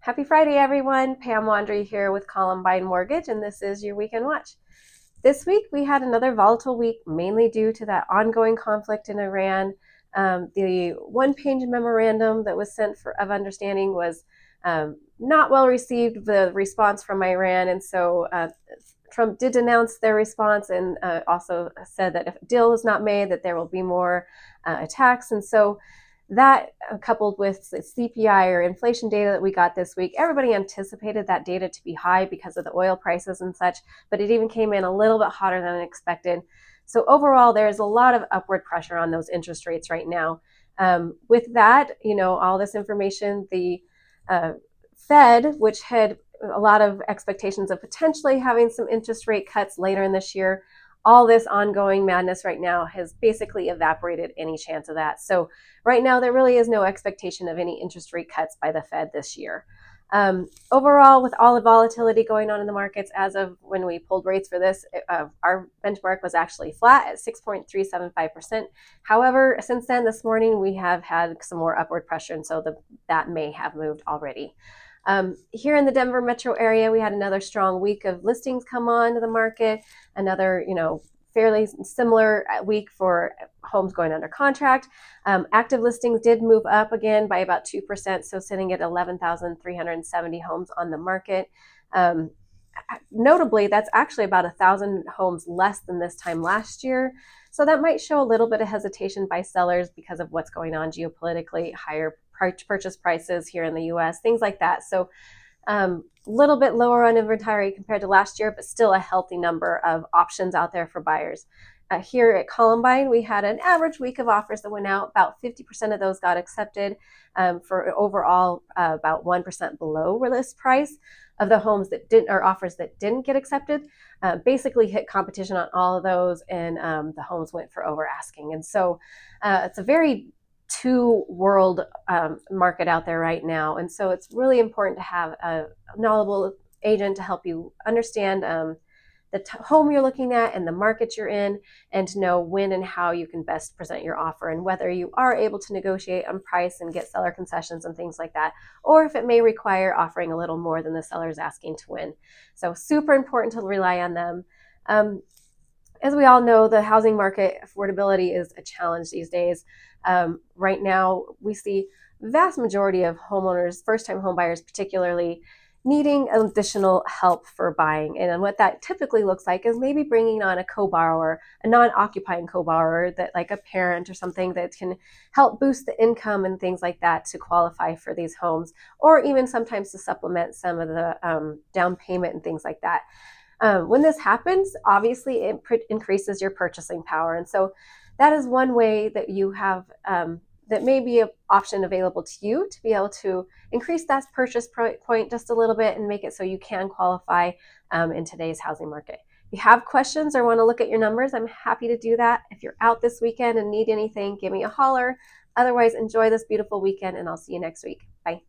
Happy Friday, everyone. Pam Wandry here with Columbine Mortgage, and this is your Weekend Watch. This week, we had another volatile week, mainly due to that ongoing conflict in Iran. The one-page memorandum that was sent of understanding was not well received, the response from Iran, and so Trump did announce their response and also said that if a deal is not made, that there will be more attacks. And so that coupled with the CPI or inflation data that we got this week, everybody anticipated that data to be high because of the oil prices and such, but it even came in a little bit hotter than expected. So overall, there's a lot of upward pressure on those interest rates right now. With that, all this information, the Fed, which had a lot of expectations of potentially having some interest rate cuts later in this year, all this ongoing madness right now has basically evaporated any chance of that. So right now, there really is no expectation of any interest rate cuts by the Fed this year. Overall, with all the volatility going on in the markets, as of when we pulled rates for this, our benchmark was actually flat at 6.375%. However, since then, this morning, we have had some more upward pressure, and so that may have moved already. Here in the Denver metro area, we had another strong week of listings come on to the market, another, fairly similar week for homes going under contract. Active listings did move up again by about 2%, so sitting at 11,370 homes on the market. Notably, that's actually about 1,000 homes less than this time last year. So that might show a little bit of hesitation by sellers because of what's going on geopolitically, higher purchase prices here in the US, things like that. So a little bit lower on inventory compared to last year, but still a healthy number of options out there for buyers. Here at Columbine, we had an average week of offers that went out. About 50% of those got accepted for overall about 1% below list price. Of the homes that didn't, or offers that didn't get accepted, basically hit competition on all of those, and the homes went for over asking. And so it's a very two-world market out there right now. And so it's really important to have a knowledgeable agent to help you understand the home you're looking at and the market you're in, and to know when and how you can best present your offer, and whether you are able to negotiate on price and get seller concessions and things like that, or if it may require offering a little more than the seller's asking to win. So super important to rely on them. As we all know, the housing market affordability is a challenge these days. Right now, we see vast majority of homeowners, first-time homebuyers particularly, needing additional help for buying. And what that typically looks like is maybe bringing on a co-borrower, a non-occupying co-borrower, that like a parent or something that can help boost the income and things like that to qualify for these homes, or even sometimes to supplement some of the down payment and things like that. When this happens, obviously it increases your purchasing power. And so that is one way that you have that may be an option available to you to be able to increase that purchase point just a little bit and make it so you can qualify in today's housing market. If you have questions or want to look at your numbers, I'm happy to do that. If you're out this weekend and need anything, give me a holler. Otherwise, enjoy this beautiful weekend, and I'll see you next week. Bye.